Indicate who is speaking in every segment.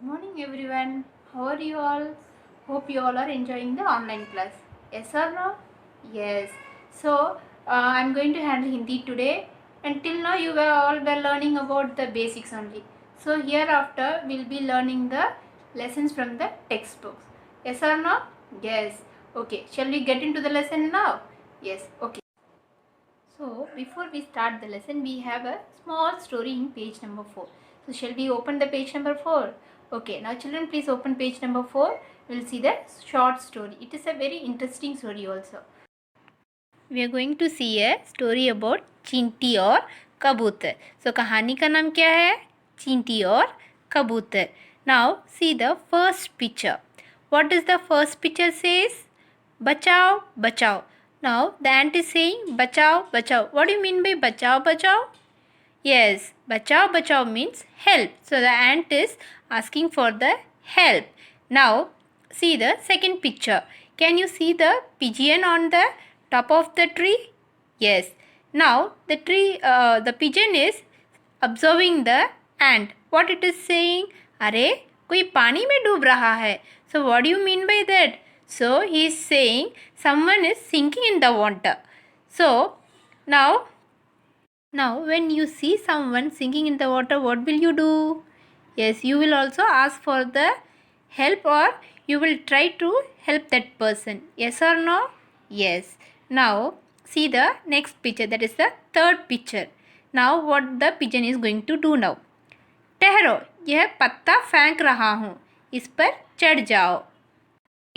Speaker 1: Good morning everyone. How are you all? Hope you all are enjoying the online class. Yes or no? Yes. So I'm going to handle Hindi today. Until now you were all were learning about the basics only. So hereafter we'll be learning the lessons from the textbooks. Yes or no? Yes. Okay. Shall we get into the lesson now? Yes. Okay. So before we start the lesson, we have a small story in page number 4. So shall we open the page number 4? Okay, now children please open page number 4. We'll see the short story. It is a very interesting story also. We are going to see a story about चींटी और कबूतर. So कहानी का नाम क्या है? चींटी और कबूतर. Now see the first picture. What does the first picture says? बचाओ बचाओ. Now the ant is saying bachao bachao. What do you mean by bachao bachao? Yes, bachao bachao means help. So the ant is asking for the help. Now see the second picture. Can you see the pigeon on the top of the tree? Yes. Now the pigeon is observing the ant. What it is saying? अरे कोई पानी में डूब रहा है. So what do you mean by that? So he is saying someone is sinking in the water. So now when you see someone sinking in the water, what will you do? Yes, you will also ask for the help, or you will try to help that person. Yes or no? Yes. Now see the next picture, that is the third picture. Now what the pigeon is going to do now? ठहरो, यह पत्ता फेंक रहा हूँ, इस पर चढ़ जाओ.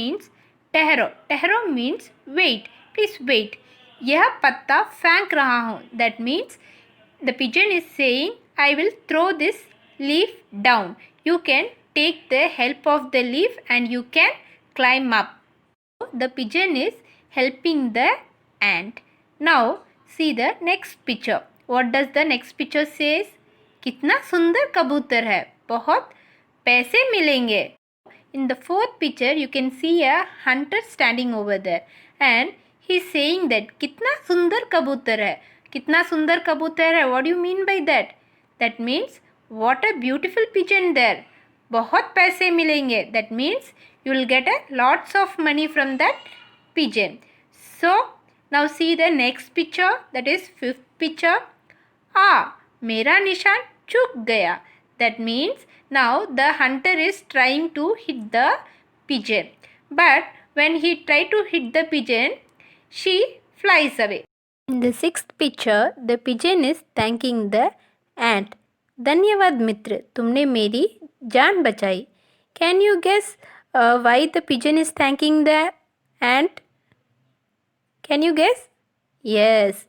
Speaker 1: मीन्स ठहरो. ठहरो मीन्स वेट, प्लीज वेट. यह पत्ता फेंक रहा हूँ. That means the pigeon is saying I will throw this leaf down. You can take the help of the leaf and you can climb up. The pigeon is helping the ant. Now see the next picture. What does the next picture says? कितना सुंदर कबूतर है, बहुत पैसे मिलेंगे. In the fourth picture you can see a hunter standing over there and he is saying that कितना सुंदर कबूतर है. कितना सुंदर कबूतर है. What do you mean by that? That means what a beautiful pigeon there. बहुत पैसे मिलेंगे. That means you will get a lots of money from that pigeon. So now see the next picture, that is fifth picture. मेरा निशान चूक गया. That means now the hunter is trying to hit the pigeon, but when he tried to hit the pigeon, she flies away. In the sixth picture, the pigeon is thanking the ant. धन्यवाद मित्र, तुमने मेरी जान बचाई. Can you guess why the pigeon is thanking the ant? Can you guess? Yes.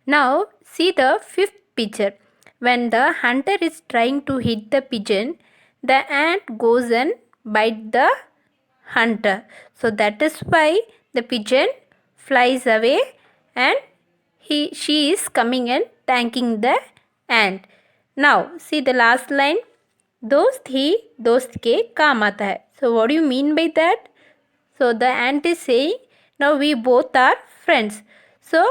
Speaker 1: Now see the fifth picture. When the hunter is trying to hit the pigeon, the ant goes and bites the hunter. So that is why the pigeon flies away and she is coming and thanking the ant. Now see the last line. दोस्त ही दोस्त के काम आता है. So what do you mean by that? So the ant is saying, now we both are friends. So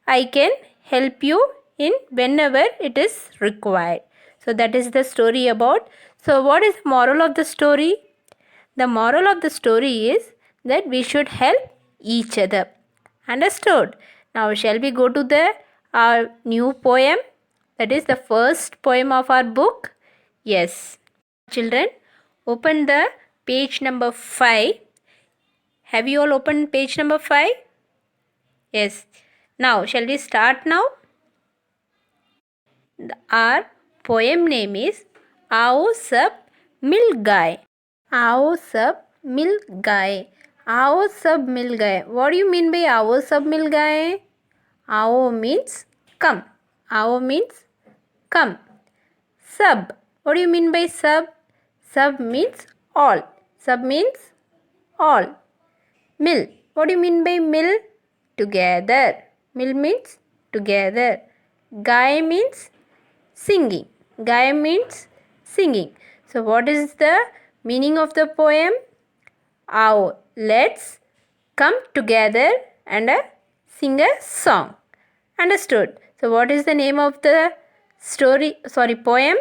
Speaker 1: I can help you in whenever it is required. So that is the story about. So what is the moral of the story? The moral of the story is that we should help each other. Understood? Now shall we go to our new poem? That is the first poem of our book. Yes. Children, open the page number 5. Have you all opened page number 5? Yes. Now shall we start now? Our poem name is आओ सब मिल गाए. आओ सब मिल गाए. आओ सब मिल गाए. What do you mean by आओ सब मिल गाए? आओ means come. आओ means come. Sab. What do you mean by sab? Sab means all. Sab means all. Mil. What do you mean by mil? Together. Mil means together. Gaye means singing. Gaye means singing. So what is the meaning of the poem? आओ, let's come together and sing a song. Understood? So what is the name of the poem?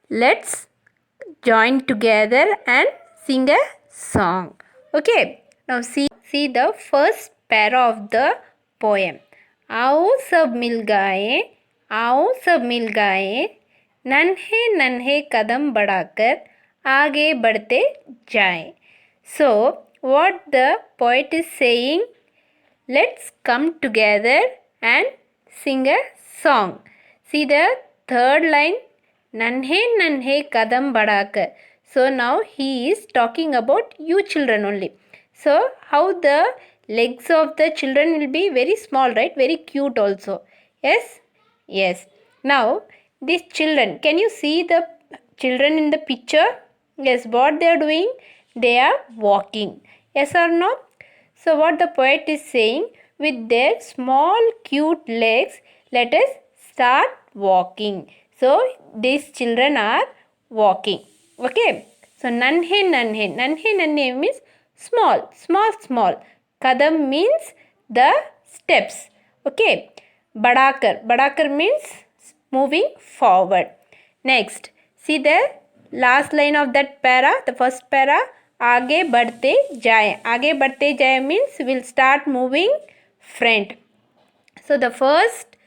Speaker 1: Let's join together and sing a song. Okay, now see the first para of the poem. आओ सब मिल गाएं, आओ सब मिल गाएं, नन्हे नन्हे कदम बढ़ाकर आगे बढ़ते जाएं. So what the poet is saying, let's come together and sing a song. See the third line, nanhe nanhe kadam badakar. So now he is talking about you children only. So how the legs of the children will be very small, right? Very cute also. Yes? Yes. Now these children, can you see the children in the picture? Yes, what they are doing? They are walking. Yes or no? So what the poet is saying, with their small cute legs, let us start walking. So these children are walking. Okay. So nanhe nanhe. Nanhe nanhe means small, small, small. Kadam means the steps. Okay. Badakar. Badakar means moving forward. Next, see the last line of that para, the first para. आगे बढ़ते जाएं. आगे बढ़ते जाएं means we'll start moving front. So the first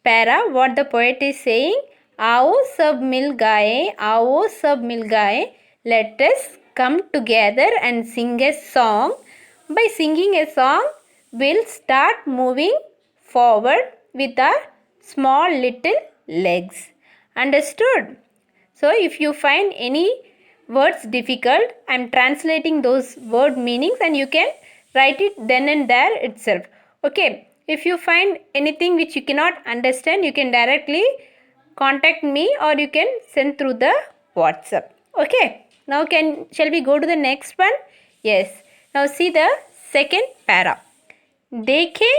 Speaker 1: para, what the poet is saying, आओ सब मिल गाएं, आओ सब मिल गाएं, let us come together and sing a song. By singing a song, we'll start moving forward with our small little legs. Understood? So if you find any words difficult, I am translating those word meanings and you can write it then and there itself. Okay. If you find anything which you cannot understand, you can directly contact me or you can send through the WhatsApp. Okay. Now shall we go to the next one? Yes. Now see the second para. देखे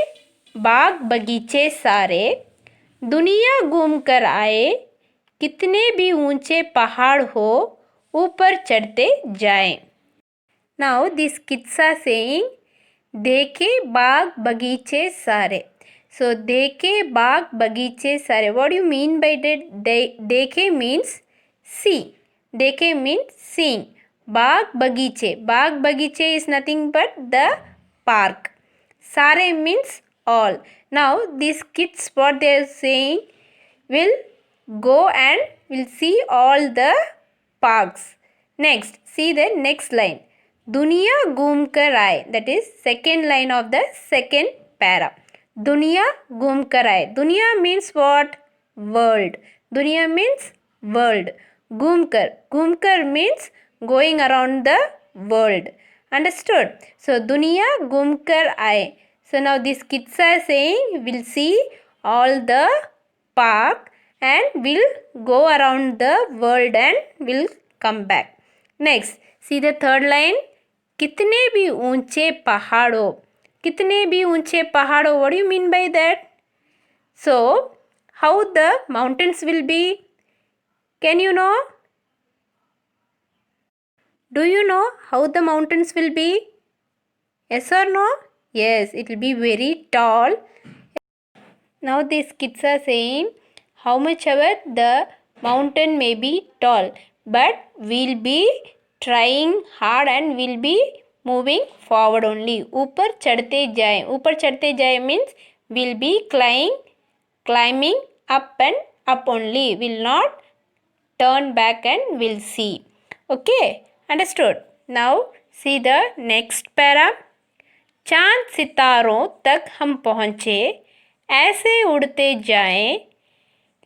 Speaker 1: बाग बगीचे सारे, दुनिया घूम कर आए, कितने भी ऊंचे पहाड़ हो, ऊपर चढ़ते जाएं. Now these kids are saying, देखे बाग बगीचे सारे. So देखे बाग बगीचे सारे. What do you mean by that? देखे means see. देखे means seeing. बाग बगीचे. बाग बगीचे is nothing but the park. Sare means all. Now these kids, what they are saying, will go and will see all the parks. Next, see the next line. दुनिया घूम कर आए. That is second line of the second para. दुनिया घूम कर आए. दुनिया means what? World. दुनिया means world. घूम कर. घूम कर means going around the world. Understood? So दुनिया घूम कर आए. So now these kids are saying, we'll see all the park and we'll go around the world and we'll come back. Next, see the third line. कितने भी ऊंचे पहाड़ों. कितने भी ऊंचे पहाड़ों. What do you mean by that? So, how the mountains will be? Can you know? Do you know how the mountains will be? Yes or no? Yes, it will be very tall. Now these kids are saying how much ever the mountain may be tall, but we'll be trying hard and we'll be moving forward only. ऊपर चढ़ते जाएं. ऊपर चढ़ते जाएं means we'll be climbing up and up only. Will not turn back and we'll see. Okay, understood? Now see the next para. चांद सितारों तक हम पहुँचे, ऐसे उड़ते जाएं,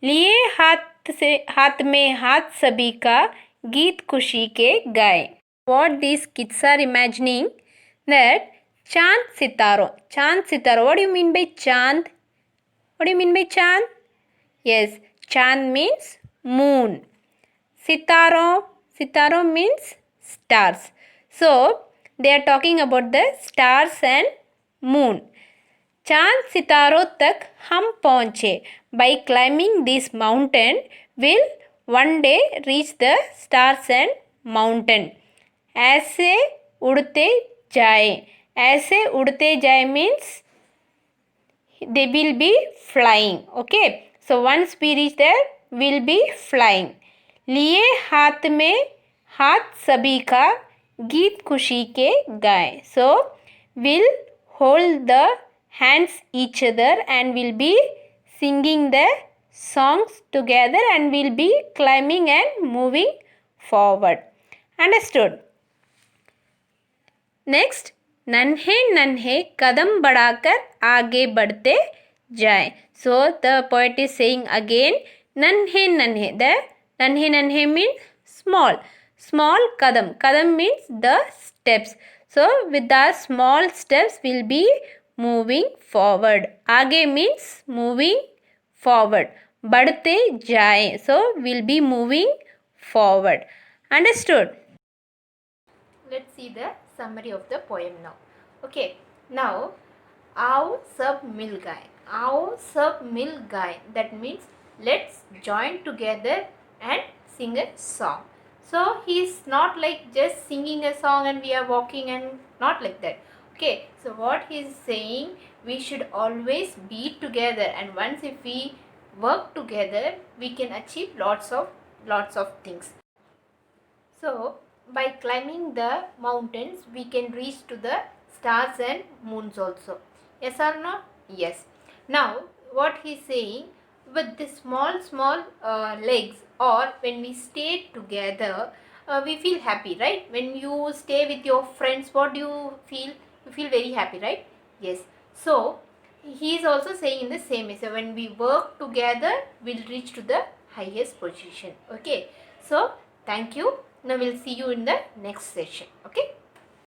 Speaker 1: लिए हाथ में हाथ सभी का, गीत खुशी के गाएं. What these kids are imagining, that चांद सितारों. चांद सितारों. What do you mean by चांद? What do you mean by चांद? Yes, चांद means moon. सितारों. सितारों means stars. So they are talking about the stars and moon. चांद सितारों तक हम पहुँचे. By climbing this mountain, we'll one day reach the stars and mountain. ऐसे उड़ते जाए. ऐसे उड़ते जाए means they will be flying. Okay. So once we reach there, we'll be flying. लिए हाथ में हाथ सभी का गीत खुशी के गाए. So we'll hold the hands each other and we'll be singing the songs together and we'll be climbing and moving forward. Understood? Next, नन्हे नन्हे कदम बढ़ाकर आगे बढ़ते जाए. So the poet is saying again नन्हे नन्हे. द नन्हे नन्हे means small. Small Kadam. Kadam means the steps. So with the small steps will be moving forward. आगे मीन्स मूविंग फॉरवर्ड. बढ़ते जाए. So will be moving forward. Understood? Let's see the summary of the poem now. Okay, now आओ सब मिल गाएं. आओ सब मिल गाएं. That means let's join together and sing a song. So he's not like just singing a song and we are walking and not like that. Okay, so what he's saying, we should always be together, and once if we work together we can achieve lots of things. So by climbing the mountains we can reach to the stars and moons also. Yes or no? Yes. Now what he's saying, with the small legs, or when we stay together, we feel happy, right? When you stay with your friends, what do you feel? You feel very happy, right? Yes. So he is also saying in the same way. So when we work together we'll reach to the highest position. Okay, so thank you. Now we'll see you in the next session. Okay.